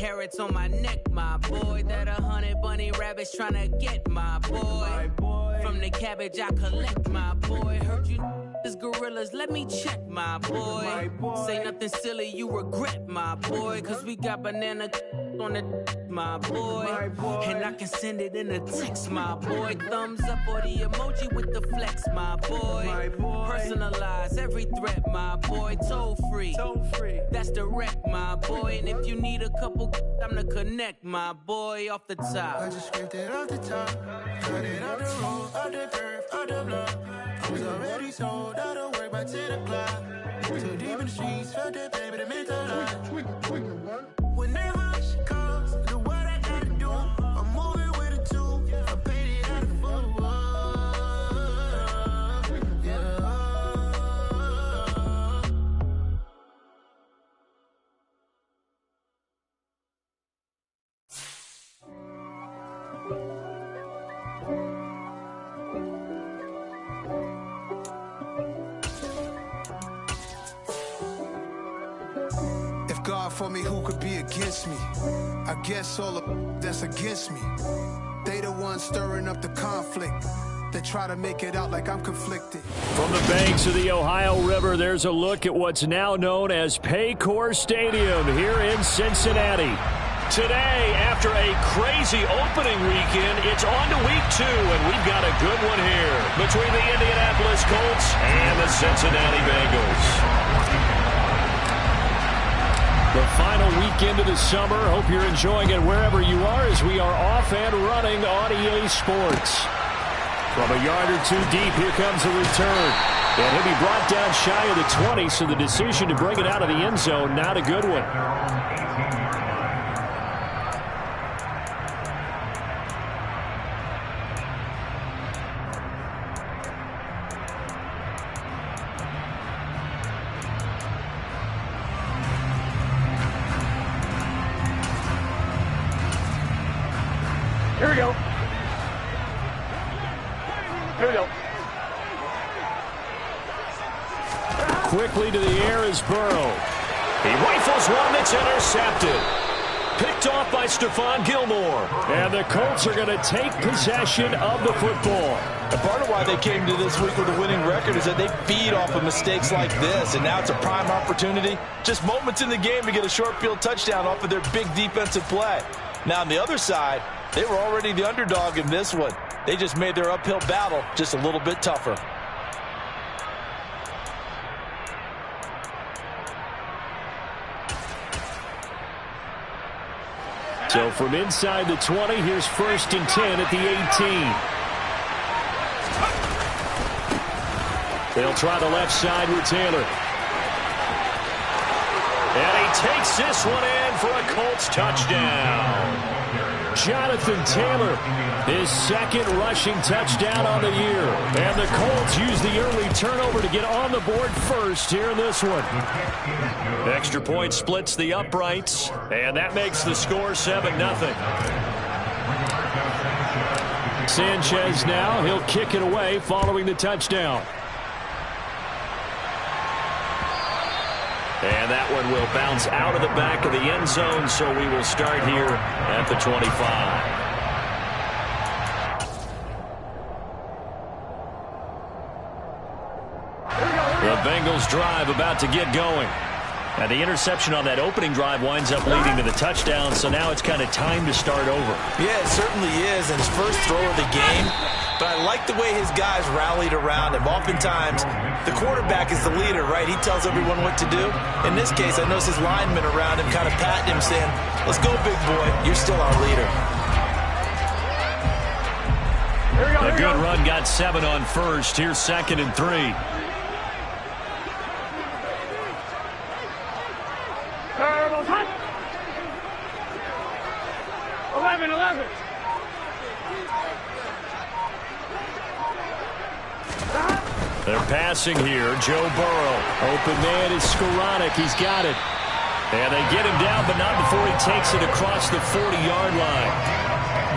carats on my neck, my boy. That 100 bunny rabbits tryna get, my boy. From the cabbage I collect, my boy. Heard you is gorillas, let me check, my boy. Say nothing silly, you regret, my boy. Cause we got banana on the my boy. And I can send it in a text, my boy. Thumbs up or the emoji with the flex, my boy. Personalize every threat, my boy. Toll free, that's direct, my boy. And if you need a couple, I'm to connect, my boy. Off the top, I just scraped it off the top, cut it out the road, out the curve, out the block. I was already sold out of work by 10 o'clock. Too deep in the streets, felt that baby, the mental lie. Whenever she calls, do what I gotta do. I'm moving with a two, I paid it out of full. God for me, who could be against me? I guess all of that's against me. They the ones stirring up the conflict. They try to make it out like I'm conflicted. From the banks of the Ohio River, there's a look at what's now known as Paycor Stadium here in Cincinnati. Today, after a crazy opening weekend, it's on to week 2, and we've got a good one here between the Indianapolis Colts and the Cincinnati Bengals. The final weekend of the summer. Hope you're enjoying it wherever you are as we are off and running on EA Sports. From a yard or two deep, here comes the return. And he'll be brought down shy of the 20, so the decision to bring it out of the end zone, not a good one. Here we go. Here we go. Quickly to the air is Burrow. He rifles one that's intercepted. Picked off by Stephon Gilmore. And the Colts are going to take possession of the football. And part of why they came to this week with a winning record is that they feed off of mistakes like this. And now it's a prime opportunity. Just moments in the game to get a short field touchdown off of their big defensive play. Now on the other side, they were already the underdog in this one. They just made their uphill battle just a little bit tougher. So from inside the 20, here's 1st and 10 at the 18. They'll try the left side with Taylor. And he takes this one in for a Colts touchdown. Jonathan Taylor, his 2nd rushing touchdown on the year. And the Colts use the early turnover to get on the board first here in this one. Extra point splits the uprights, and that makes the score 7-0. Sanchez now, he'll kick it away following the touchdown. And that one will bounce out of the back of the end zone, so we will start here at the 25. The Bengals drive about to get going. And the interception on that opening drive winds up leading to the touchdown, so now it's kind of time to start over. Yeah, it certainly is, and his first throw of the game. But I like the way his guys rallied around him. Oftentimes, the quarterback is the leader, right? He tells everyone what to do. In this case, I noticed his linemen around him kind of patting him, saying, "Let's go, big boy. You're still our leader." A good run got 7 on first. Here's 2nd and 3. 11. They're passing here. Joe Burrow. Open man is Skoranek. He's got it. And they get him down, but not before he takes it across the 40-yard line.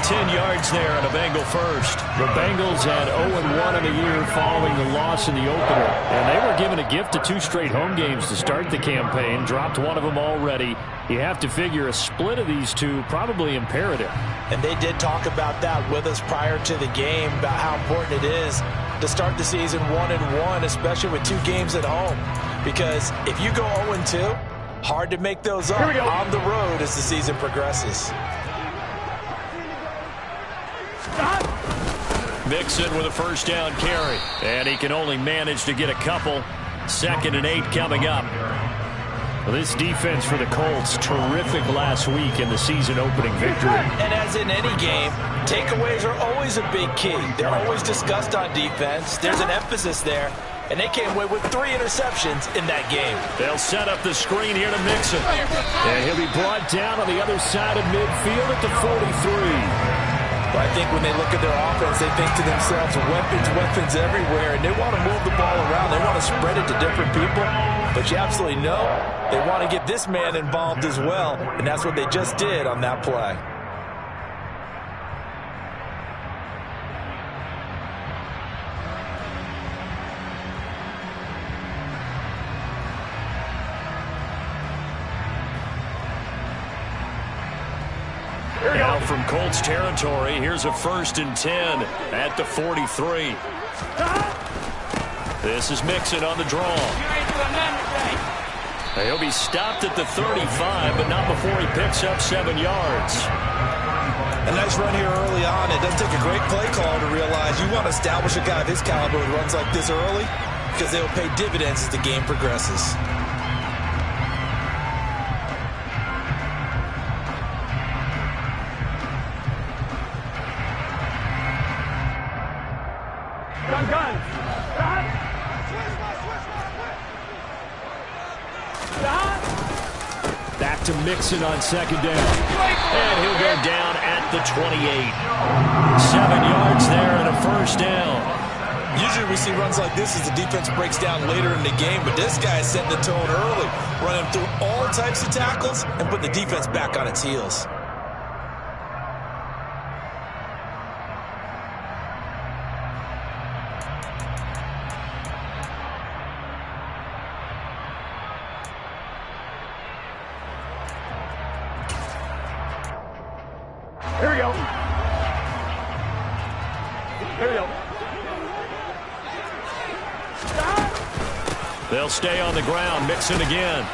10 yards there on a Bengal first. The Bengals had 0-1 in the year following the loss in the opener. And they were given a gift of 2 straight home games to start the campaign. Dropped one of them already. You have to figure a split of these two probably imperative. And they did talk about that with us prior to the game, about how important it is to start the season 1-1, especially with 2 games at home. Because if you go 0-2, hard to make those up on the road as the season progresses. Mixon with a first down carry. And he can only manage to get a couple. 2nd and 8 coming up. Well, this defense for the Colts, terrific last week in the season-opening victory. And as in any game, takeaways are always a big key. They're always discussed on defense. There's an emphasis there. And they came away with 3 interceptions in that game. They'll set up the screen here to Mixon. And he'll be brought down on the other side of midfield at the 43. Well, I think when they look at their offense, they think to themselves, weapons everywhere, and they want to move the ball around. They want to spread it to different people. But you absolutely know they want to get this man involved as well, and that's what they just did on that play. Now from Colts territory, here's a 1st and 10 at the 43. This is Mixon on the draw. He'll be stopped at the 35, but not before he picks up 7 yards. A nice run here early on. It doesn't take a great play call to realize you want to establish a guy of his caliber who runs like this early, because they'll pay dividends as the game progresses. Back to Mixon on 2nd down. And he'll go down at the 28. 7 yards there and a 1st down. Usually we see runs like this as the defense breaks down later in the game, but this guy is setting the tone early, running through all types of tackles and putting the defense back on its heels. Here we go. Here we go. They'll stay on the ground. Mixon again.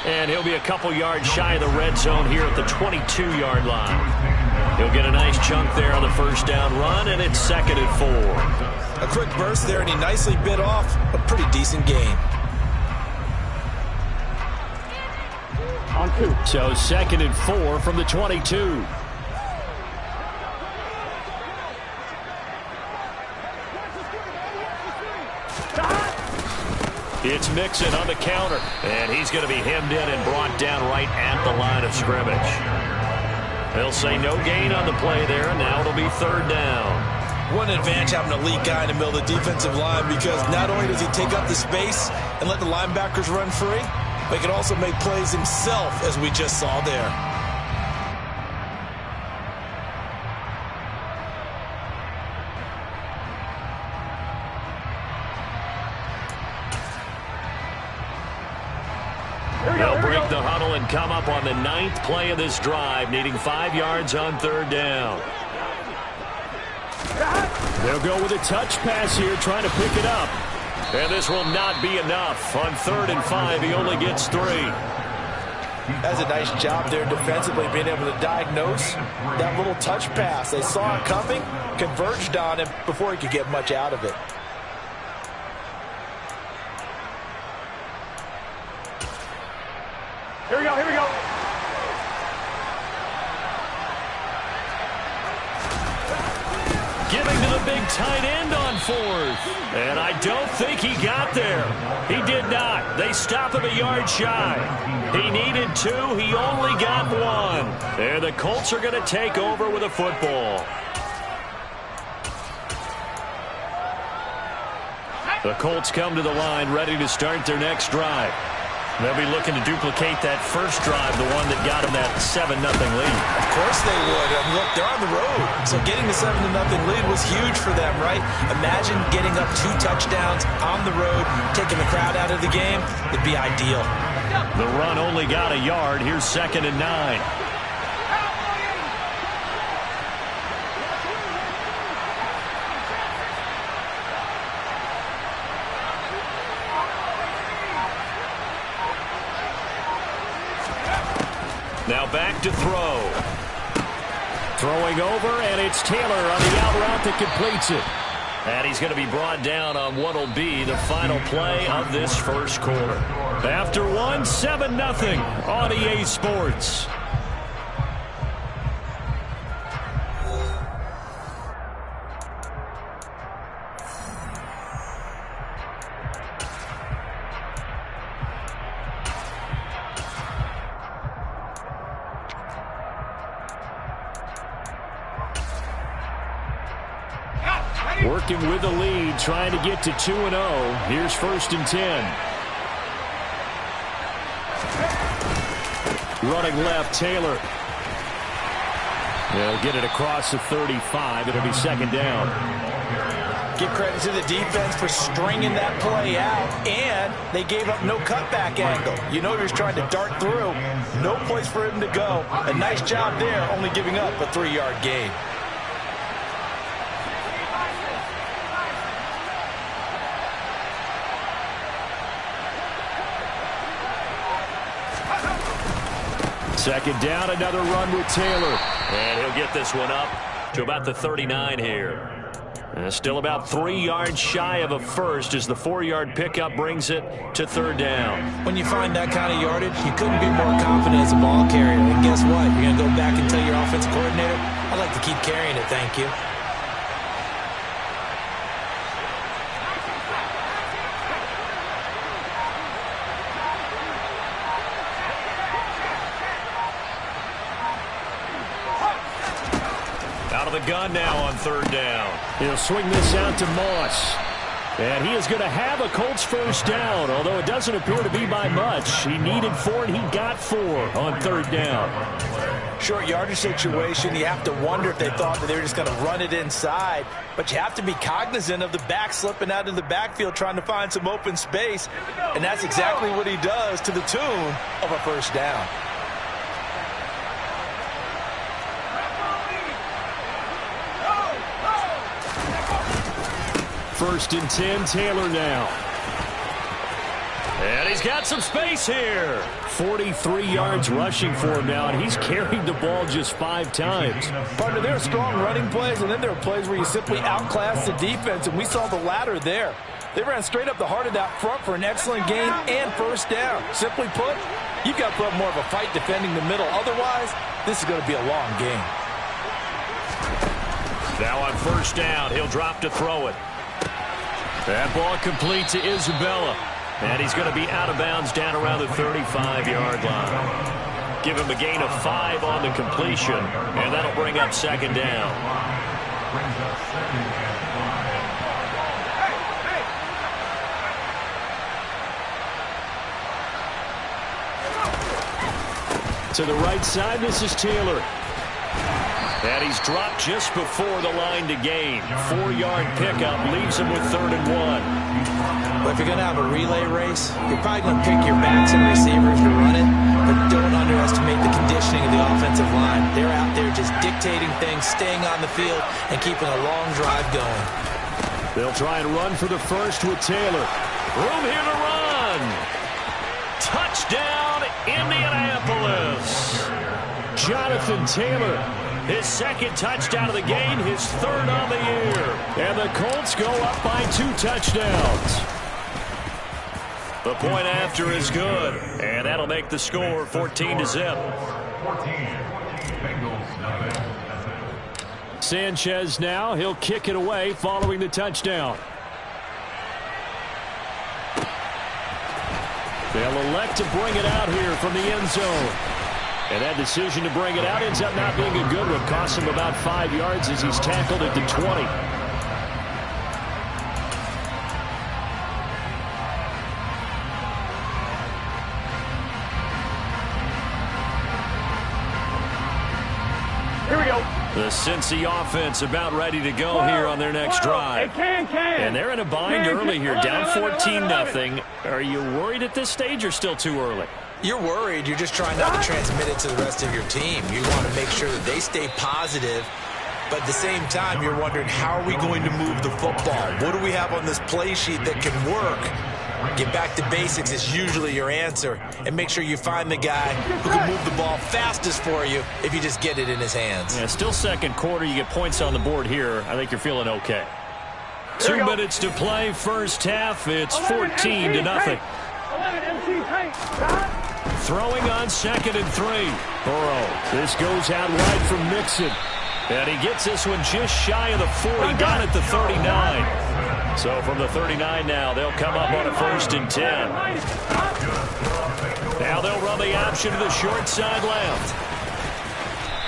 And he'll be a couple yards shy of the red zone here at the 22-yard line. He'll get a nice chunk there on the 1st down run, and it's 2nd and 4. A quick burst there, and he nicely bit off a pretty decent gain. On 2. So 2nd and 4 from the 22. It's Mixon on the counter, and he's going to be hemmed in and brought down right at the line of scrimmage. They'll say no gain on the play there, and now it'll be 3rd down. One advantage having a elite guy in the middle of the defensive line, because not only does he take up the space and let the linebackers run free, but he can also make plays himself, as we just saw there. They'll break the huddle and come up on the 9th play of this drive, needing 5 yards on 3rd down. They'll go with a touch pass here, trying to pick it up. And this will not be enough. On 3rd and 5, he only gets 3. That's a nice job there defensively, being able to diagnose that little touch pass. They saw it coming, converged on him before he could get much out of it. Here we go, here we go. Giving to the big tight end on 4th. And I don't think he got there. He did not. They stop him a yard shy. He needed 2. He only got 1. And the Colts are going to take over with a football. The Colts come to the line ready to start their next drive. They'll be looking to duplicate that first drive, the one that got them that 7-0 lead. Of course they would. And look, they're on the road. So getting the 7-0 lead was huge for them, right? Imagine getting up 2 touchdowns on the road, taking the crowd out of the game. It'd be ideal. The run only got a yard. Here's 2nd and 9. Now back to throw. Throwing over, and it's Taylor on the out route that completes it. And he's going to be brought down on what will be the final play of this first quarter. After 7-0 on EA Sports. Working with the lead, trying to get to 2-0. Here's 1st and 10. Running left, Taylor. They'll get it across the 35. It'll be 2nd down. Give credit to the defense for stringing that play out, and they gave up no cutback angle. You know he was trying to dart through. No place for him to go. A nice job there, only giving up a 3-yard gain. Second down, another run with Taylor. And he'll get this one up to about the 39 here. Still about 3 yards shy of a first as the 4-yard pickup brings it to 3rd down. When you find that kind of yardage, you couldn't be more confident as a ball carrier. And guess what? You're going to go back and tell your offensive coordinator, I'd like to keep carrying it, thank you. The gun now on 3rd down. He'll swing this out to Moss. And he is going to have a Colts first down, although it doesn't appear to be by much. He needed 4, and he got 4 on 3rd down. Short yardage situation. You have to wonder if they thought that they were just going to run it inside. But you have to be cognizant of the back slipping out of the backfield trying to find some open space. And that's exactly what he does to the tune of a first down. First and 10, Taylor now. And he's got some space here. 43 yards rushing for him now, and he's carried the ball just 5 times. Partner, there are strong running plays, and then there are plays where you simply outclass the defense, and we saw the latter there. They ran straight up the heart of that front for an excellent gain and first down. Simply put, you've got to put up more of a fight defending the middle. Otherwise, this is going to be a long game. Now on first down, he'll drop to throw it. That ball complete to Isabella. And he's going to be out of bounds down around the 35-yard line. Give him a gain of 5 on the completion, and that'll bring up 2nd down. To the right side, this is Taylor. And he's dropped just before the line to gain. 4-yard pickup leaves him with 3rd and 1. Well, if you're going to have a relay race, you're probably going to pick your backs and receivers to run it, but don't underestimate the conditioning of the offensive line. They're out there just dictating things, staying on the field, and keeping a long drive going. They'll try and run for the first with Taylor. Room here to run. Touchdown, Indianapolis. Jonathan Taylor. His 2nd touchdown of the game, his 3rd on the year. And the Colts go up by 2 touchdowns. The point after is good, and that'll make the score 14-0. Sanchez now, he'll kick it away following the touchdown. They'll elect to bring it out here from the end zone. And that decision to bring it out ends up not being a good one. Costs him about 5 yards as he's tackled at the 20. The Cincy offense about ready to go here on their next drive. And they're in a bind early here, down 14-0. Are you worried at this stage or still too early? You're worried. You're just trying not to transmit it to the rest of your team. You want to make sure that they stay positive. But at the same time, you're wondering, how are we going to move the football? What do we have on this play sheet that can work? Get back to basics is usually your answer. And make sure you find the guy who can move the ball fastest for you if you just get it in his hands. Yeah, still second quarter. You get points on the board here. I think you're feeling okay. 2 minutes to play, first half. It's 14-0. Throwing on 2nd and 3. Burrow. This goes out wide from Mixon. And he gets this one just shy of the 40, down at the 39. So from the 39 now, they'll come up on a 1st and 10. Now they'll run the option to the short side left.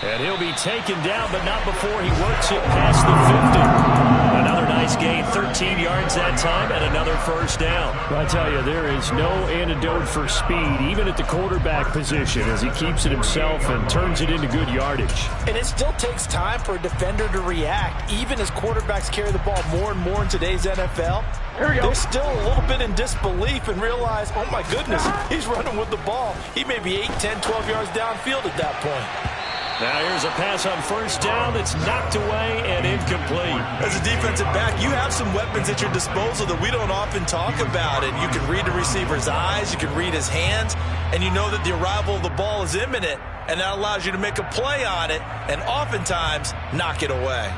And he'll be taken down, but not before he works it past the 50. Another nice gain, 13 yards that time, and another first down. I tell you, there is no antidote for speed, even at the quarterback position, as he keeps it himself and turns it into good yardage. And it still takes time for a defender to react, even as quarterbacks carry the ball more and more in today's NFL. They're still a little bit in disbelief and realize, oh my goodness, he's running with the ball. He may be 8, 10, 12 yards downfield at that point. Now here's a pass on first down that's knocked away and incomplete. As a defensive back, you have some weapons at your disposal that we don't often talk about. And you can read the receiver's eyes, you can read his hands, and you know that the arrival of the ball is imminent. And that allows you to make a play on it and oftentimes knock it away.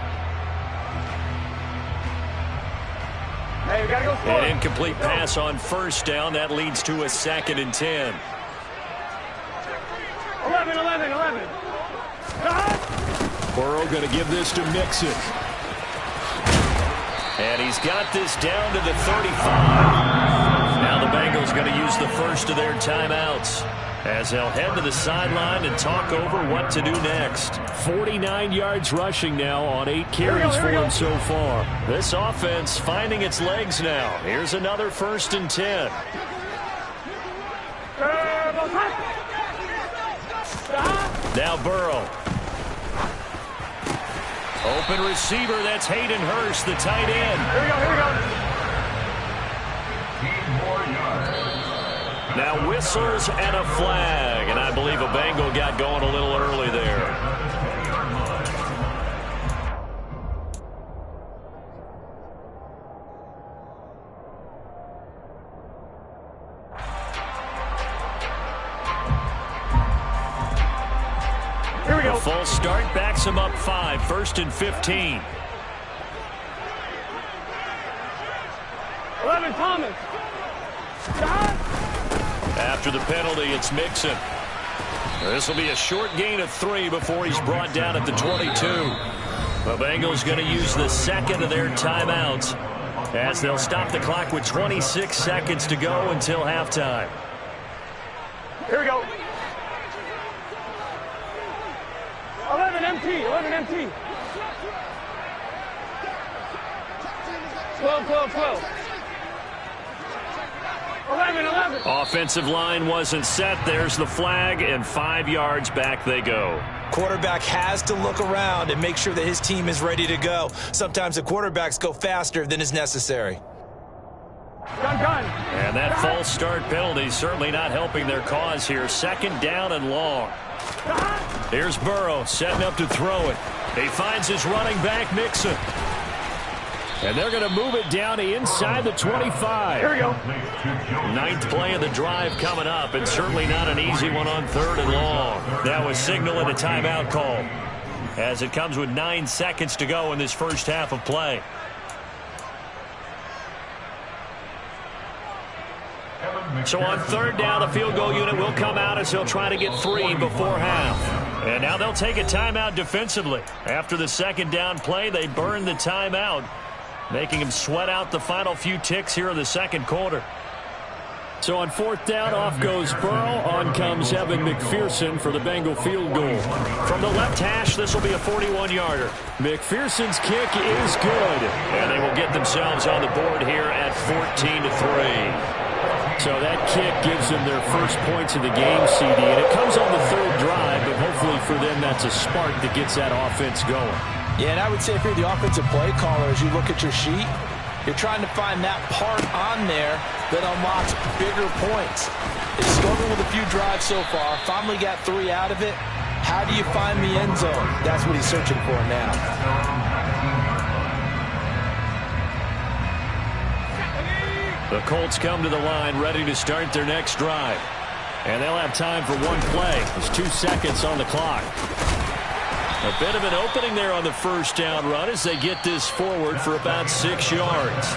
Hey, we gotta go score. An incomplete pass on first down. That leads to a 2nd and 10. 11. Burrow going to give this to Mixon. And he's got this down to the 35. Now the Bengals going to use the first of their timeouts as they'll head to the sideline and talk over what to do next. 49 yards rushing now on 8 carries for him so far. This offense finding its legs now. Here's another 1st and 10. Now Burrow. Open receiver, that's Hayden Hurst, the tight end. Here we go. Now whistles and a flag, and I believe a Bengal got going a little early there. A full start backs him up 5, 1st and 15. 11, Thomas. After the penalty, it's Mixon. This will be a short gain of 3 before he's brought down at the 22. The Bengals going to use the 2nd of their timeouts as they'll stop the clock with 26 seconds to go until halftime. Here we go. 11 empty. 12. 11. Offensive line wasn't set. There's the flag, and 5 yards back they go. Quarterback has to look around and make sure that his team is ready to go. Sometimes the quarterbacks go faster than is necessary. Gun. And that false start penalty certainly not helping their cause here. 2nd down and long. Here's Burrow setting up to throw it. He finds his running back, Mixon. And they're going to move it down to inside the 25. Here we go. 9th play of the drive coming up, and certainly not an easy one on 3rd and long. That was signaling a timeout call as it comes with 9 seconds to go in this first half of play. So on 3rd down, the field goal unit will come out as they'll try to get 3 before half. And now they'll take a timeout defensively. After the 2nd down play, they burn the timeout, making him sweat out the final few ticks here in the 2nd quarter. So on 4th down, off goes Burrow. On comes Evan McPherson for the Bengal field goal. From the left hash, this will be a 41-yarder. McPherson's kick is good. And they will get themselves on the board here at 14-3. So that kick gives them their first points of the game, CD, and it comes on the third drive, but hopefully for them that's a spark that gets that offense going. Yeah, and I would say if you're the offensive play caller, as you look at your sheet, you're trying to find that part on there that unlocks bigger points. They struggled with a few drives so far, finally got 3 out of it. How do you find the end zone? That's what he's searching for now. The Colts come to the line ready to start their next drive. And they'll have time for one play. There's 2 seconds on the clock. A bit of an opening there on the first down run as they get this forward for about 6 yards.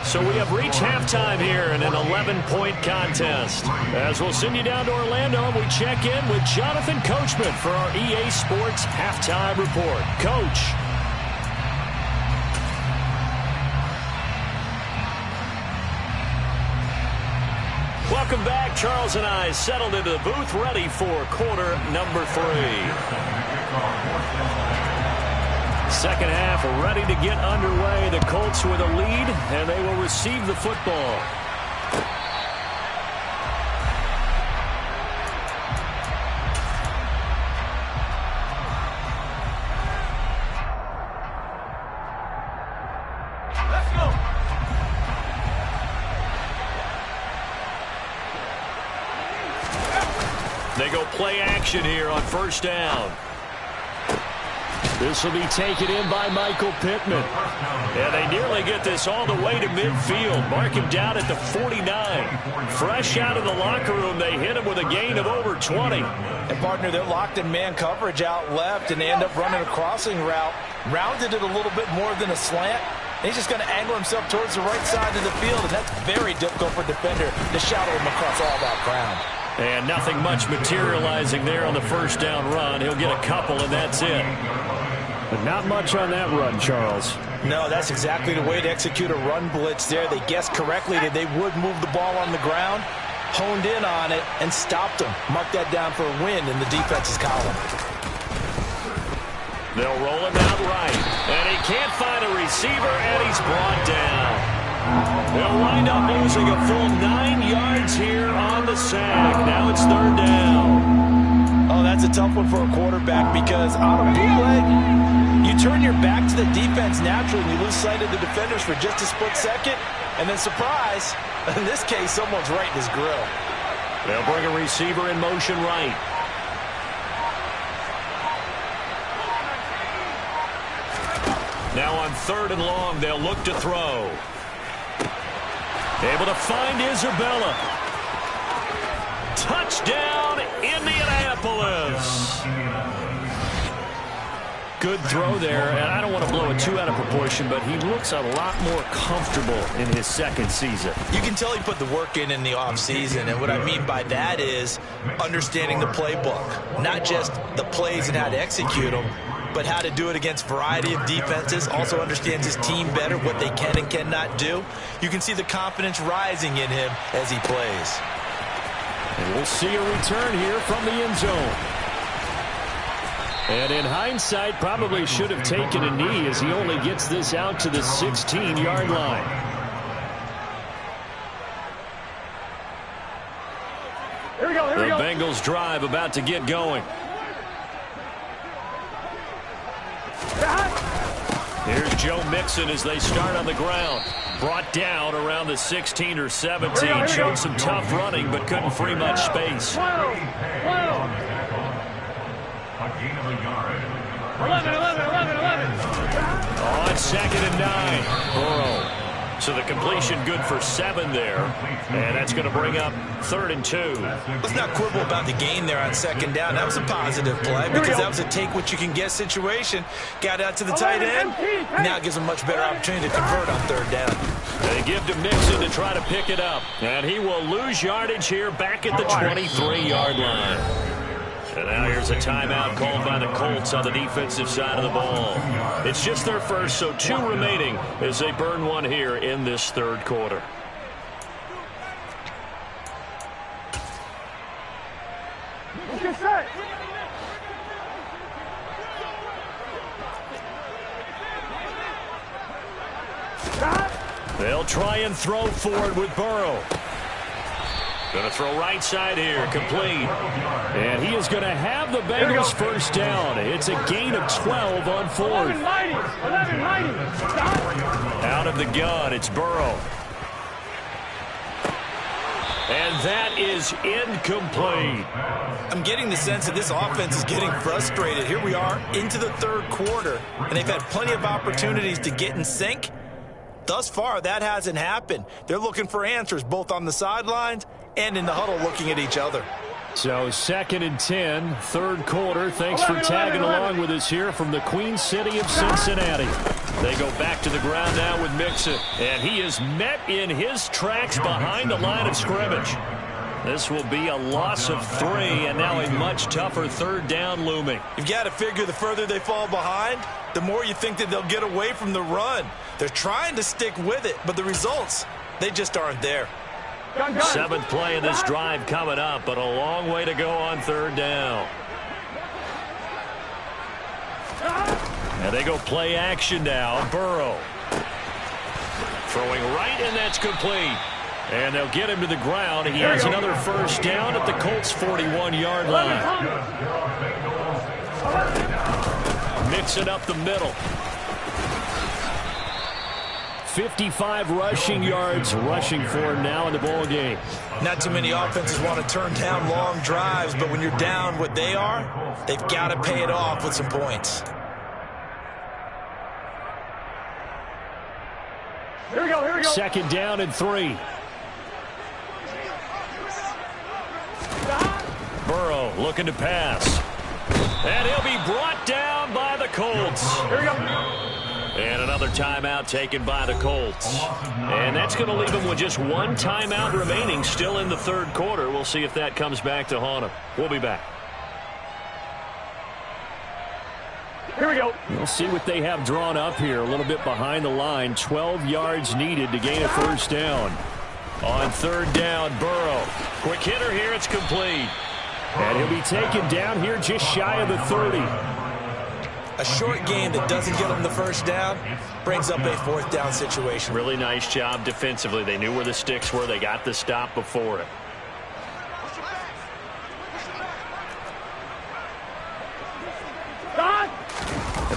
So we have reached halftime here in an 11-point contest. As we'll send you down to Orlando, we check in with Jonathan Coachman for our EA Sports Halftime Report. Coach. Welcome back. Charles and I settled into the booth ready for quarter number 3. Second half ready to get underway. The Colts with a lead, and they will receive the football. Let's go. They go play action here on first down. This will be taken in by Michael Pittman. And they nearly get this all the way to midfield. Mark him down at the 49. Fresh out of the locker room, they hit him with a gain of over 20. And, partner, they're locked in man coverage out left, and they end up running a crossing route. Rounded it a little bit more than a slant. And he's just going to angle himself towards the right side of the field, and that's very difficult for a defender to shadow him across all that ground. And nothing much materializing there on the first down run. He'll get a couple, and that's it. But not much on that run, Charles. No, that's exactly the way to execute a run blitz there. They guessed correctly that they would move the ball on the ground, honed in on it, and stopped them. Mark that down for a win in the defense's column. They'll roll him out right. And he can't find a receiver, and he's brought down. They'll wind up losing a full 9 yards here on the sack. Now it's third down. Oh, that's a tough one for a quarterback because on a bootleg, you turn your back to the defense naturally and you lose sight of the defenders for just a split second. And then, surprise, in this case, someone's right in his grill. They'll bring a receiver in motion right. Now on third and long, they'll look to throw. Able to find Isabella. Touchdown, Indianapolis. Good throw there, and I don't want to blow it too out of proportion, but he looks a lot more comfortable in his second season. You can tell he put the work in the offseason, and what I mean by that is understanding the playbook, not just the plays and how to execute them, but how to do it against a variety of defenses. Also understands his team better, what they can and cannot do. You can see the confidence rising in him as he plays. And we'll see a return here from the end zone. And in hindsight, probably should have taken a knee as he only gets this out to the 16-yard line. Here we go, here we go. The Bengals drive about to get going. Here's Joe Mixon as they start on the ground. Brought down around the 16 or 17. Showed some tough running, but couldn't free much space. 12. 11. On second and 9. Burrow. So the completion good for 7 there. And that's going to bring up 3rd and 2. Let's not quibble about the gain there on second down. That was a positive play because that was a take-what-you-can-get situation. Got out to the tight end. Now it gives them much better opportunity to convert on 3rd down. They give to Mixon to try to pick it up. And he will lose yardage here back at the 23-yard line. And now here's a timeout called by the Colts on the defensive side of the ball. It's just their first, so 2 remaining as they burn one here in this third quarter. Get set. They'll try and throw forward with Burrow. Going to throw right side here, complete. And he is going to have the Bengals first down. It's a gain of 12 on fourth. 11-90. Out of the gun, it's Burrow. And that is incomplete. I'm getting the sense that this offense is getting frustrated. Here we are into the third quarter, and they've had plenty of opportunities to get in sync. Thus far, that hasn't happened. They're looking for answers both on the sidelines and in the huddle looking at each other. So 2nd and 10, third quarter. Thanks for tagging along with us here from the Queen City of Cincinnati. They go back to the ground now with Mixon, and he is met in his tracks behind the line of scrimmage. This will be a loss of 3, and now a much tougher third down looming. You've got to figure the further they fall behind, the more you think that they'll get away from the run. They're trying to stick with it, but the results, they just aren't there. 7th play of this drive coming up, but a long way to go on third down. And they go play action now. Burrow throwing right, and that's complete. And they'll get him to the ground. He has another first down at the Colts' 41-yard line. Mixing up the middle. 55 rushing yards rushing for him now in the ball game. Not too many offenses want to turn down long drives, but when you're down what they are, they've got to pay it off with some points. Here we go. 2nd down and 3. Burrow looking to pass. And he'll be brought down by the Colts. Here we go. And another timeout taken by the Colts. And that's going to leave them with just one timeout remaining still in the third quarter. We'll see if that comes back to haunt them. We'll be back. Here we go. We'll see what they have drawn up here. A little bit behind the line. 12 yards needed to gain a first down. On third down, Burrow. Quick hitter here. It's complete. And he'll be taken down here just shy of the 30. A short game that doesn't get them the first down brings up a fourth down situation. Really nice job defensively. They knew where the sticks were. They got the stop before it.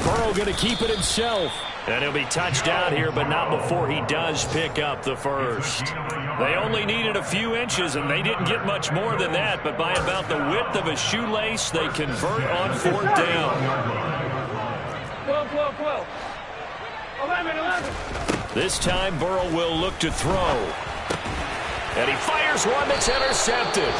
Burrow going to keep it himself. And he'll be touched down here, but not before he does pick up the first. They only needed a few inches, and they didn't get much more than that. But by about the width of a shoelace, they convert on fourth down. 12. 11. This time, Burrow will look to throw. And he fires one that's intercepted.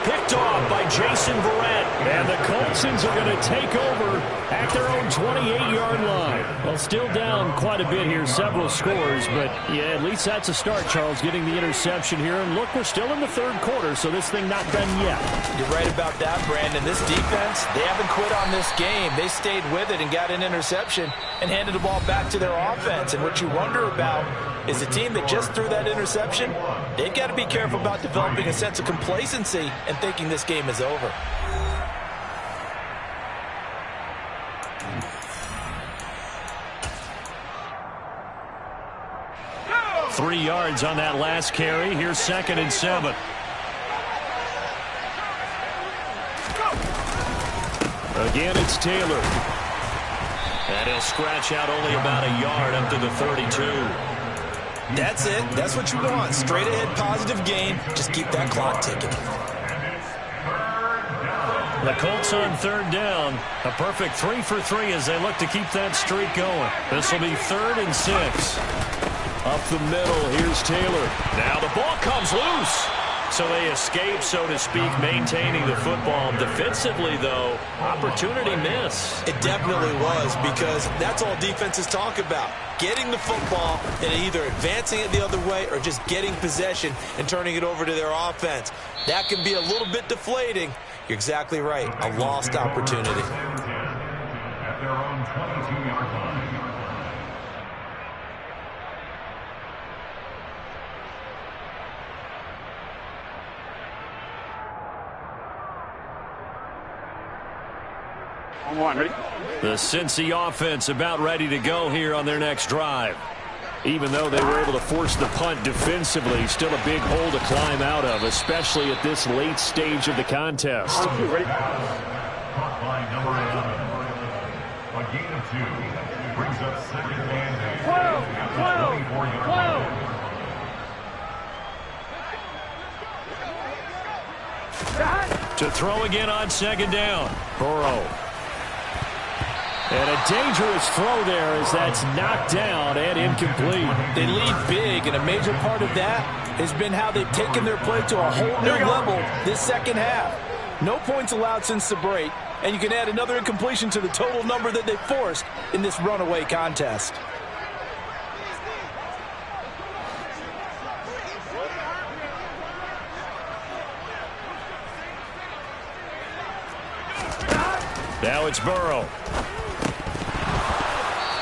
Picked off by Jason Verrett. And the Coltsons are going to take over at their own 28-yard line. Well, still down quite a bit here, several scores. But, yeah, at least that's a start, Charles, getting the interception here. And, look, we're still in the third quarter, so this thing not done yet. You're right about that, Brandon. This defense, they haven't quit on this game. They stayed with it and got an interception and handed the ball back to their offense. And what you wonder about is a team that just threw that interception, they've got to be careful about developing a sense of complacency and thinking this game is over. No! 3 yards on that last carry. Here's 2nd and 7. Again, it's Taylor. And he'll scratch out only about a yard up to the 32. That's it. That's what you want. Straight ahead positive gain. Just keep that clock ticking. The Colts on third down. A perfect 3 for 3 as they look to keep that streak going. This will be 3rd and 6. Up the middle, here's Taylor. Now the ball comes loose. So they escape, so to speak, maintaining the football. Defensively, though, opportunity miss. It definitely was, because that's all defenses talk about. Getting the football and either advancing it the other way or just getting possession and turning it over to their offense. That can be a little bit deflating. You're exactly right. A lost opportunity. At their own 22-yard line. On one, ready? The Cincy offense about ready to go here on their next drive. Even though they were able to force the punt defensively, still a big hole to climb out of, especially at this late stage of the contest. Caught by number 11. A gain of 2 brings up second and 8. To throw again on second down. Burrow. And a dangerous throw there as that's knocked down and incomplete. They lead big, and a major part of that has been how they've taken their play to a whole new level this second half. No points allowed since the break, and you can add another incompletion to the total number that they forced in this runaway contest. Now it's Burrow.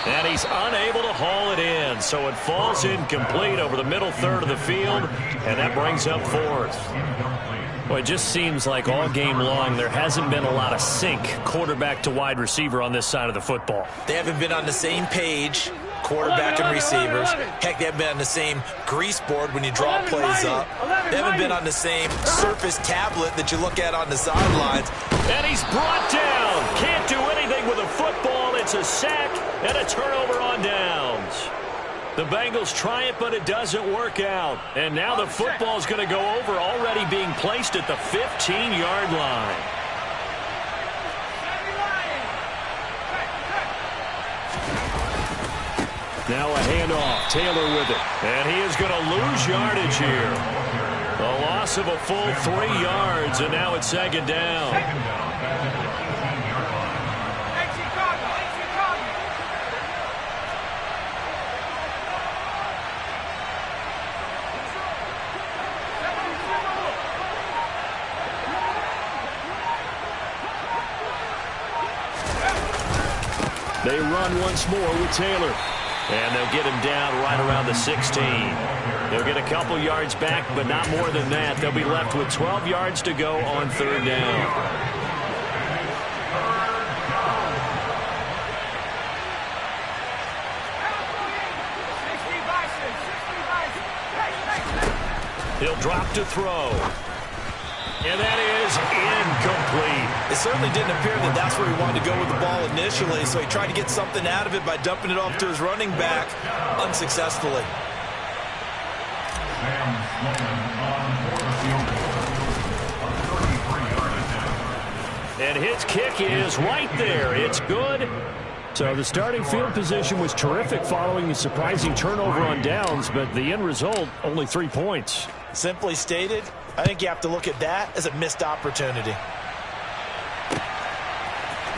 And he's unable to haul it in, so it falls incomplete over the middle third of the field, and that brings up fourth. Well, it just seems like all game long there hasn't been a lot of sync quarterback to wide receiver on this side of the football. They haven't been on the same page, quarterback and receivers. Heck, they haven't been on the same grease board when you draw plays up. They haven't been on the same surface tablet that you look at on the sidelines. And he's brought down. Can't do anything with a football. It's a sack and a turnover on downs. The Bengals try it, but it doesn't work out. And now the football's going to go over, already being placed at the 15-yard line. Now a handoff. Taylor with it. And he is going to lose yardage here. A loss of a full 3 yards, and now it's second down. They run once more with Taylor. And they'll get him down right around the 16. They'll get a couple yards back, but not more than that. They'll be left with 12 yards to go on third down. He'll drop to throw. And that is incomplete. It certainly didn't appear that that's where he wanted to go with the ball initially, so he tried to get something out of it by dumping it off to his running back unsuccessfully. And his kick is right there. It's good. So the starting field position was terrific following the surprising turnover on downs, but the end result, only 3 points. Simply stated, I think you have to look at that as a missed opportunity.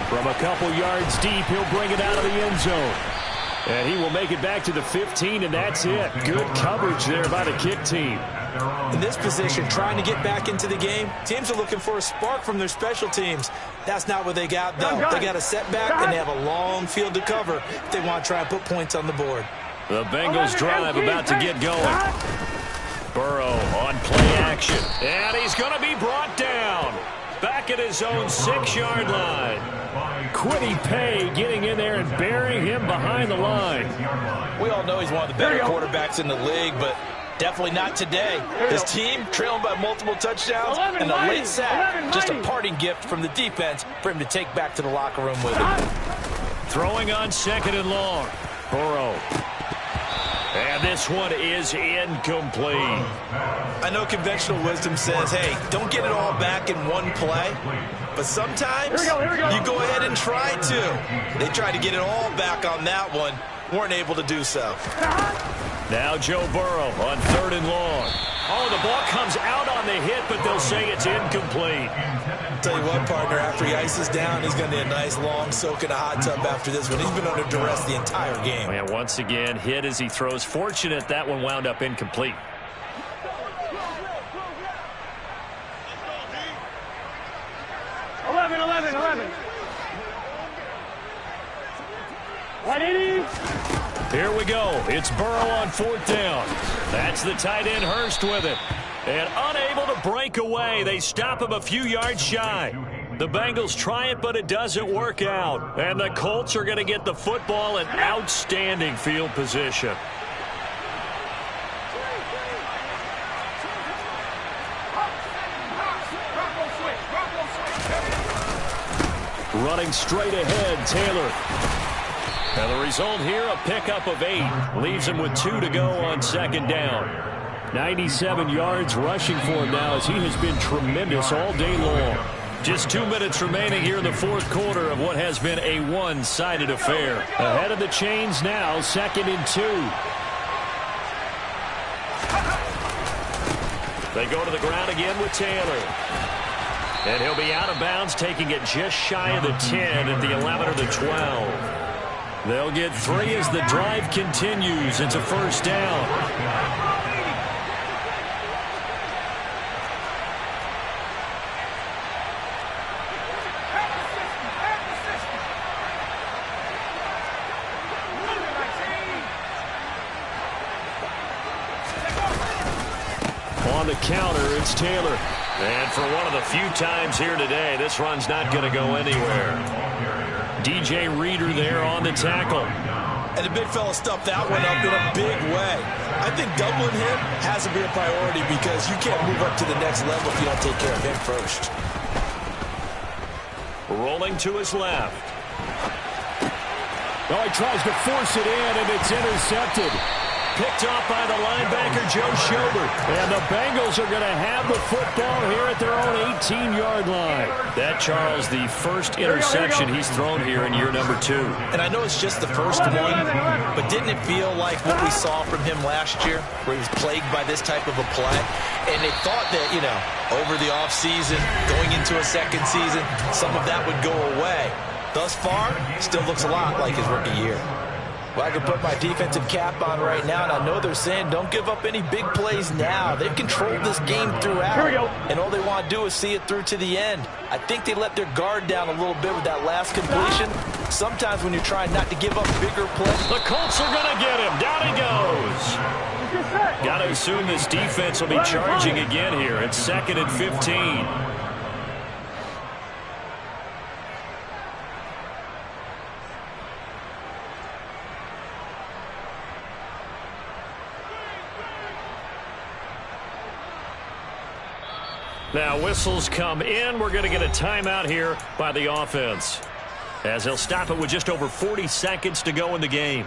From a couple yards deep, he'll bring it out of the end zone. And he will make it back to the 15, and that's it. Good coverage there by the kick team. In this position, trying to get back into the game, teams are looking for a spark from their special teams. That's not what they got, though. They got a setback, and they have a long field to cover if they want to try and put points on the board. The Bengals drive about to get going. Burrow on play action, and he's going to be brought down. Back at his own 6-yard line. Quiddy Pay getting in there and burying him behind the line. We all know he's one of the better quarterbacks in the league, but definitely not today. His team trailing by multiple touchdowns and a late sack. Just a parting gift from the defense for him to take back to the locker room with him. Throwing on second and long. Burrow. And this one is incomplete. I know conventional wisdom says, hey, don't get it all back in one play. But sometimes you go ahead and try to. They tried to get it all back on that one. Weren't able to do so. Now Joe Burrow on third and long. Oh, the ball comes out on the hit, but they'll say it's incomplete. Tell you what, partner, after he ices down, he's going to need a nice long soak in a hot tub after this one. He's been under duress the entire game. And once again, hit as he throws. Fortunate that one wound up incomplete. Here we go. It's Burrow on fourth down. That's the tight end Hurst with it. And unable to break away. They stop him a few yards shy. The Bengals try it, but it doesn't work out. And the Colts are going to get the football in outstanding field position. Running straight ahead, Taylor. And the result here, a pickup of 8. Leaves him with 2 to go on second down. 97 yards rushing for him now as he has been tremendous all day long. Just 2 minutes remaining here in the fourth quarter of what has been a one-sided affair. Ahead of the chains now, 2nd and 2. They go to the ground again with Taylor. And he'll be out of bounds, taking it just shy of the 10 at the 11 or the 12. They'll get 3 as the drive continues. It's a first down. On the counter, it's Taylor. And for one of the few times here today, this run's not going to go anywhere. DJ Reader there on the tackle. And the big fella stuffed that one up in a big way. I think doubling him has to be a priority because you can't move up to the next level if you don't take care of him first. Rolling to his left. Oh, he tries to force it in, and it's intercepted. Picked off by the linebacker, Joe Schobert. And the Bengals are going to have the football here at their own 18-yard line. That, Charles, the first interception he's thrown here in year number 2. And I know it's just the first one, but didn't it feel like what we saw from him last year, where he was plagued by this type of a play? And they thought that, you know, over the offseason, going into a second season, some of that would go away. Thus far, still looks a lot like his rookie year. Well, I can put my defensive cap on right now, and I know they're saying don't give up any big plays now. They've controlled this game throughout. Here we go. And all they want to do is see it through to the end. I think they let their guard down a little bit with that last completion. Sometimes when you're trying not to give up bigger plays. The Colts are going to get him. Down he goes. Got to assume this defense will be charging again here. It's 2nd and 15. Now whistles come in. We're going to get a timeout here by the offense, as he'll stop it with just over 40 seconds to go in the game.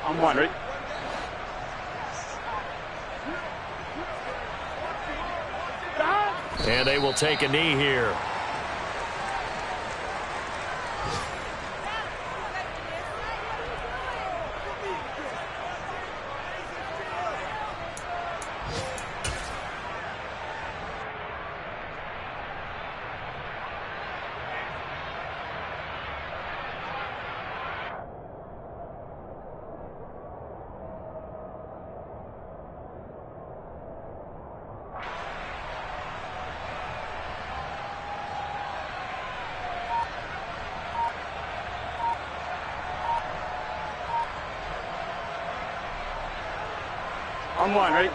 I'm wondering. And they will take a knee here. I'm one, ready?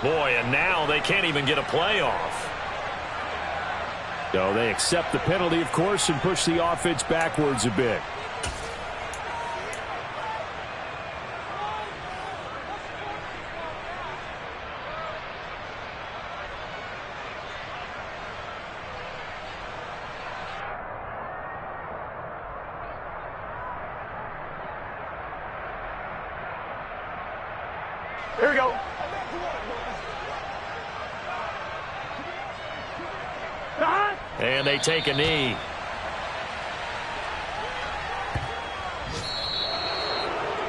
Boy, and now they can't even get a play off. So they accept the penalty, of course, and push the offense backwards a bit. Here we go. And they take a knee.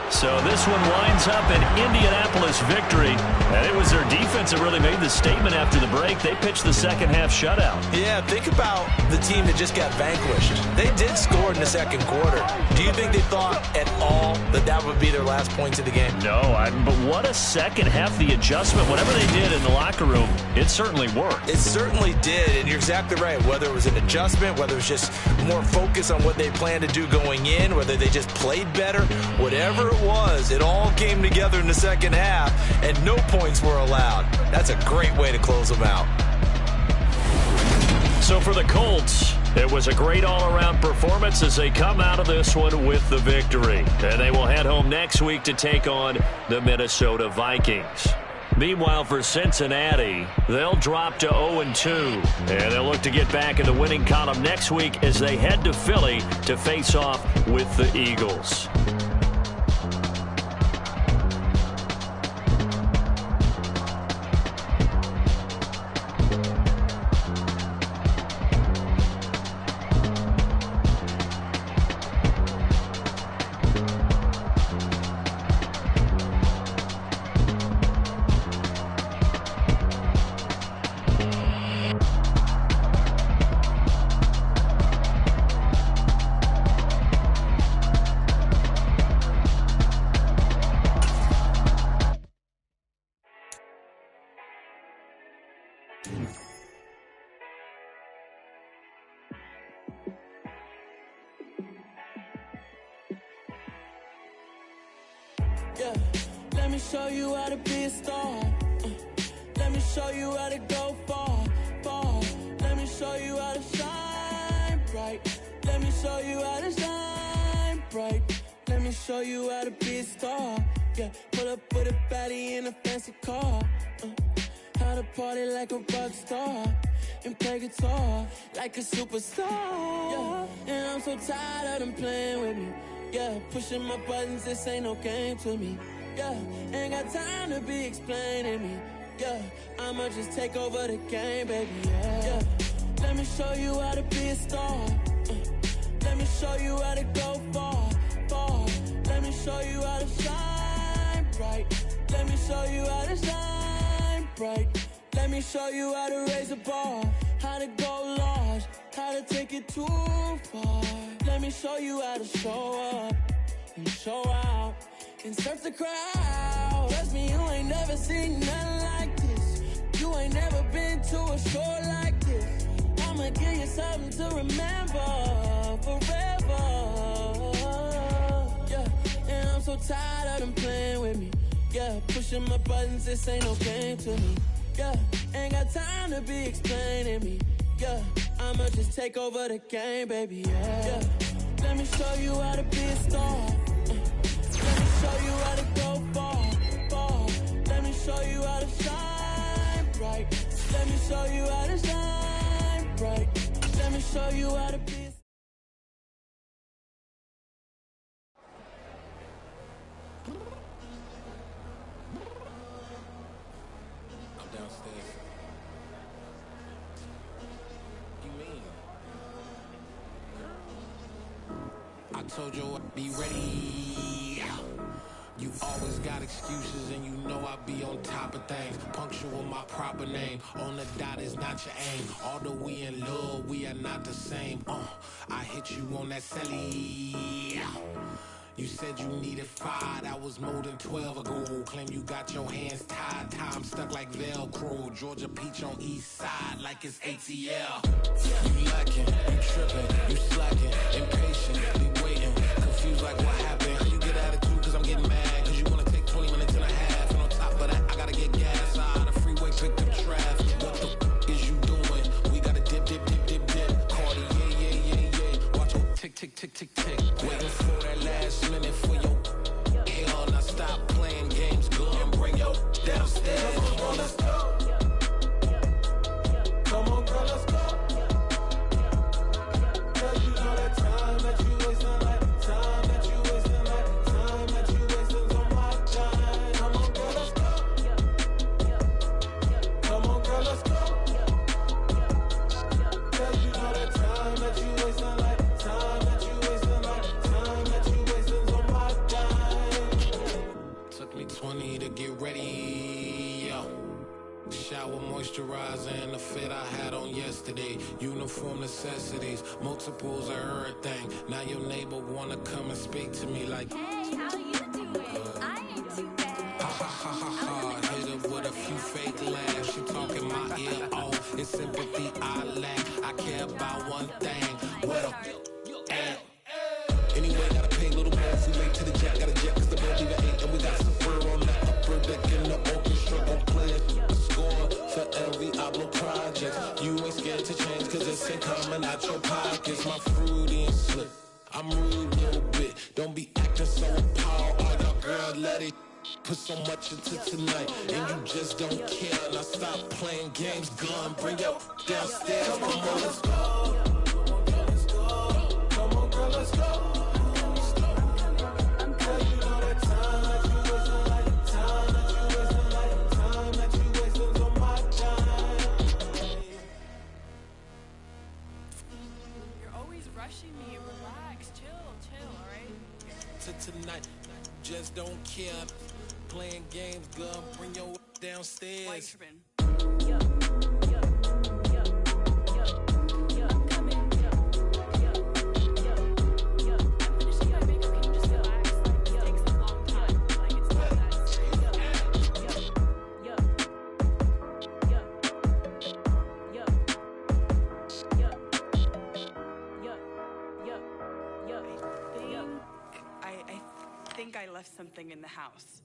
So this one winds up an Indianapolis victory. And it was their defense that really made the statement after the break. They pitched the second half shutout. Yeah, think about the team that just got vanquished. They did score in the second quarter. Do you think they thought at all that that would be their last points of the game? No, but what a second half. The adjustment, whatever they did in the locker room, it certainly worked. It certainly did, and you're exactly right. Whether it was an adjustment, whether it was just more focus on what they planned to do going in, whether they just played better, whatever it was, it all came together in the second half, and no points were allowed. That's a great way to close them out. So for the Colts, It was a great all-around performance as they come out of this one with the victory. And they will head home next week to take on the Minnesota Vikings. Meanwhile, for Cincinnati, they'll drop to 0-2. And they'll look to get back in the winning column next week as they head to Philly to face off with the Eagles. Yeah, let me show you how to be a star. Let me show you how to go far, far. Let me show you how to shine bright. Let me show you how to shine bright. Let me show you how to be a star. Yeah, pull up with a baddie in a fancy car. How to party like a rock star and play guitar like a superstar. Yeah, and I'm so tired of them playing with me. Yeah, pushing my buttons, this ain't no game to me. Yeah, ain't got time to be explaining me. Yeah, I'ma just take over the game, baby. Yeah, let me show you how to be a star. Let me show you how to go far, far. Let me show you how to shine bright. Let me show you how to shine bright. Let me show you how to raise a bar, how to go large, how to take it too far. Let me show you how to show up and show out and surf the crowd. Trust me, you ain't never seen nothing like this. You ain't never been to a show like this. I'ma give you something to remember forever. Yeah, and I'm so tired of them playing with me. Yeah, pushing my buttons, this ain't no game to me. Yeah, ain't got time to be explaining me. Yeah, I'ma just take over the game, baby. Yeah, let me show you how to be a star. Let me show you how to go far, far. Let me show you how to shine bright. Let me show you how to shine bright. Let me show you how to be a I told you I'd be ready. You always got excuses and you know I be on top of things. Punctual my proper name. On the dot is not your aim. Although we in love, we are not the same. I hit you on that celly. You said you needed 5, that was more than 12 ago. Claim you got your hands tied, time stuck like Velcro. Georgia Peach on east side like it's ATL. You lacking, you tripping, you slacking, impatient, be waiting, confused like what happened. How you get attitude cause I'm getting mad, cause you wanna take 20 minutes and a half. And on top of that, I gotta get gas out of the freeway, picked up traffic. What the is you doing? We gotta dip, dip, dip, dip, dip. Cardi, yeah. Watch your tick, tick, tick, tick, tick. Waiting for that last minute for your hell. Now stop playing games, girl, and bring your downstairs. Come on, girl, let's go. Come on, girl, let's go. Cause you know that time that you wasting, like time that you wasting, like time that you wasting on my time. Come on, girl, let's go. Come on, girl, let's go. Cause you know that time that you wasting, like time that you wasting, like time that you wasting on my time. Took me 20 to get ready, yo. Shower moisturizer and the fit I had on yesterday. Uniform necessities, multiples of everything. Now your neighbor wanna come and speak to me like, hey, how you doing? I ain't too bad. Ha ha ha ha ha. Hit her with a few fake laughs. She talking my ear off. It's sympathy I lack. I care about one thing. What up? Anyway, gotta pay a little more if we late to the jet. Got a jet cause the boat leave at 8. And we got some fur on that upper deck in the orchestra. Gon' play it. Score for every Ablo project. You ain't scared to change cause just ain't coming out your pockets. My fruity and slip. I'm rude a little bit. Don't be acting so appalled. All y'all girls let it put so much into tonight, and you just don't care. Now stop playing games, gun, bring your downstairs. Come on, girl, let's go. Come on, girl, let's go. Tonight, just don't care. Playing games, girl, bring your downstairs. White tripping. I left something in the house.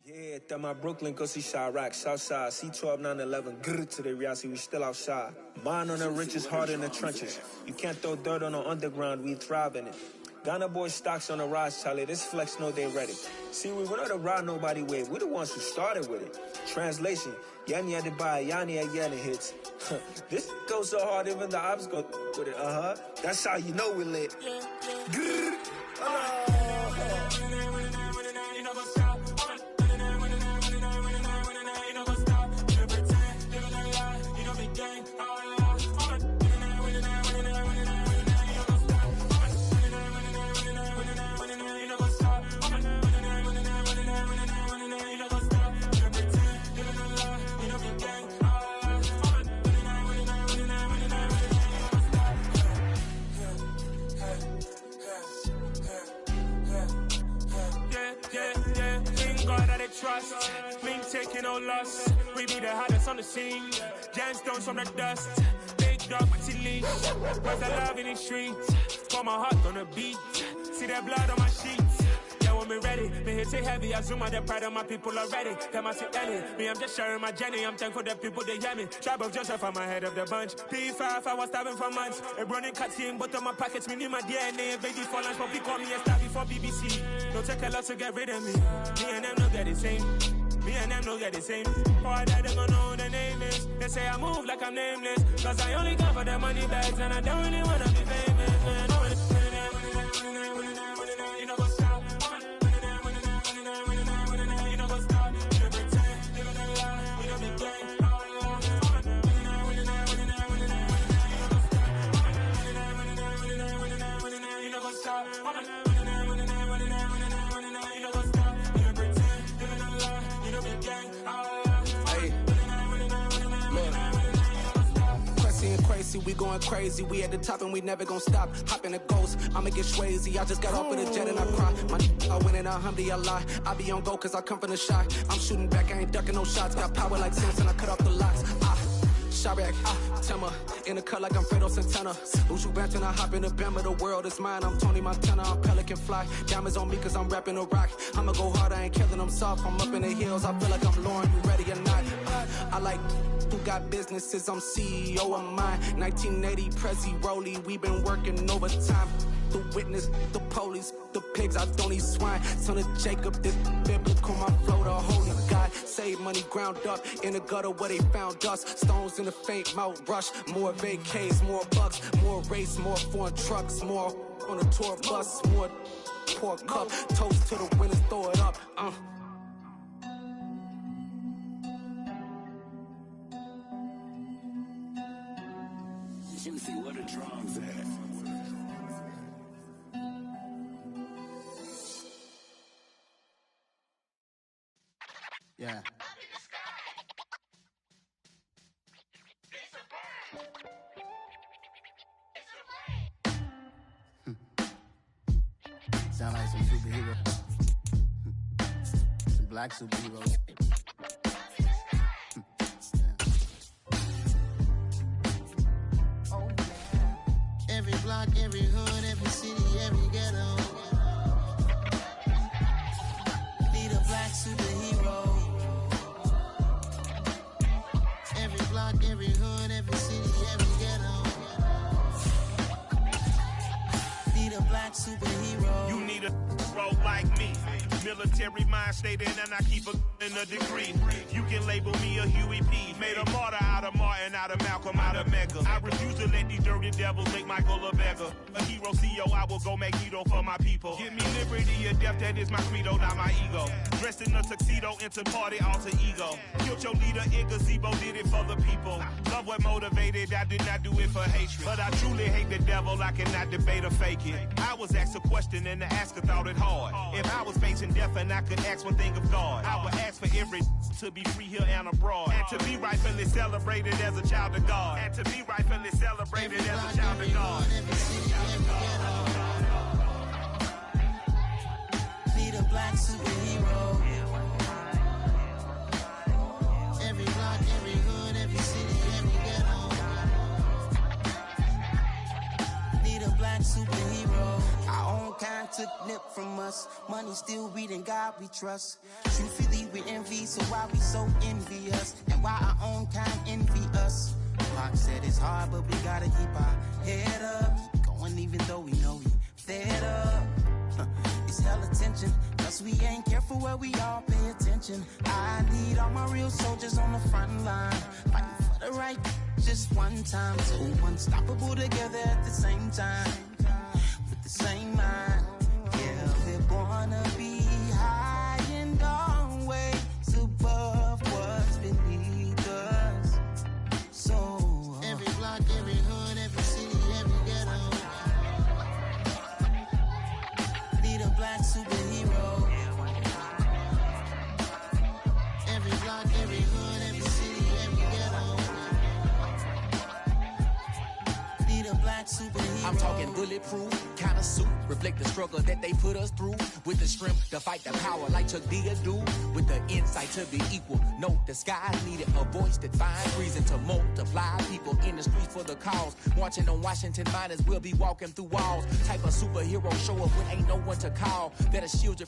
Yeah, that my Brooklyn, go see Chirac, Southside, C12, 911, grrr to the reality, we still outside. Mine on the richest, heart in the trenches. You can't throw dirt on the underground, we thrive in it. Ghana boys stocks on the rise, Charlie, this flex know they ready. See, we were not to ride nobody with, we the ones who started with it. Translation, Yanni had to buy, Yanni had Yanni hits. This goes so hard, even the ops go with it, That's how you know we lit. Grrr, trust, we ain't taking no loss. We be the hottest on the scene. Gemstones from the dust. Big dog, but he leash. Where's the love in the streets? For my heart on the beat. See that blood on my sheets. Yeah, when me ready, me hit it heavy. I zoom out the pride of my people already. Them I see Ellie. Me, I'm just sharing my journey. I'm thankful that people they hear me. Tribe of Joseph, I'm ahead of the bunch. P5, I was starving for months. A running cuts in both of my pockets. Me need my DNA. Baby for lunch, but we call me a star before BBC. Don't take a lot to get rid of me. Me and them no get the same. Me and them no get the same. For I die, they gon' know who the name is. They say I move like I'm nameless. Cause I only come for the money bags. And I don't really wanna be famous, man. You know what's up? You know what's up? You don't pretend, live in a lie. We don't be gang. You know what's up? Crazy, we going crazy. We at the top and we never gon' stop. Hop in a ghost, I'ma get swayzy. I just got off of the jet and I cry. My I win in a Humvee, I lie. I be on go cause I come from the shot. I'm shooting back, I ain't ducking no shots. Got power like Samson, I cut off the locks. Chirac, Tema, in the cut like I'm Fredo Santana. Uju Banton, I hop in the Bama, the world is mine. I'm Tony Montana, I'm Pelican Fly. Diamonds on me cause I'm rapping a rock. I'ma go hard, I ain't killing them soft. I'm up in the hills, I feel like I'm Lauren, you ready or not? I like who got businesses, I'm CEO of mine. 1980 Prezi Rolly, we been working overtime. The witness, the police, the pigs, I don't eat swine. Son of Jacob, this biblical, my flow, the holy God. Save money ground up in the gutter where they found us. Stones in the faint Mount Rush. More vacays, more bucks, more race, more foreign trucks, more on a tour bus, more pour cup. Toast to the winners, throw it up. Juicy, what the drums at? Yeah. Sound like some superheroes. Some black superheroes. Every block, every hood, every city, every ghetto. Need a black superhero. Every block, every every hood, every city, every ghetto. Need a black superhero. You need a bro like me. Military mind stated, and I keep in a degree. You can label me a Huey P. Made a martyr out of Martin, out of Malcolm, out of Mega. I refuse to let these dirty devils make Michael a beggar. A hero CEO, I will go Magneto for my people. Give me liberty or death, that is my credo, not my ego. Dressed in a tuxedo, into party, alter ego. Killed your leader, in gazebo, did it for the people. Love what motivated, I did not do it for hatred. But I truly hate the devil, I cannot debate or fake it. I was asked a question and the asker thought it hard. If I was facing death and I could ask one thing of God, I would ask for every to be free here and abroad, and to be rightfully celebrated as a child of God, and to be rightfully celebrated as a child of God. Need a black superhero. Every block, every hood, every city, every ghetto. Need a black superhero. Our own kind took nip from us. Money still reading God we trust. Truthfully we envy, so why we so envious? And why our own kind envy us? Pac said it's hard, but we gotta keep our head up. Going even though we know we fed up. It's hella tension, cause we ain't careful where we all pay attention. I need all my real soldiers on the front line, fighting for the right just one time. So unstoppable together at the same time, with the same mind. Yeah, we're gonna be high and always above what's beneath us. So every block, every hood, every city, every ghetto. Need a black superhero. Every block, every hood, every city, every ghetto. Need a black superhero. I'm talking bulletproof kind of suit, reflect the struggle that they put us through. With the strength to fight the power like Chuck D do. With the insight to be equal. Note the skies needed a voice that finds reason to multiply. People in the streets for the cause. Marching on Washington, might as well be walking through walls. Type of superhero show up when ain't no one to call. That'll shield you.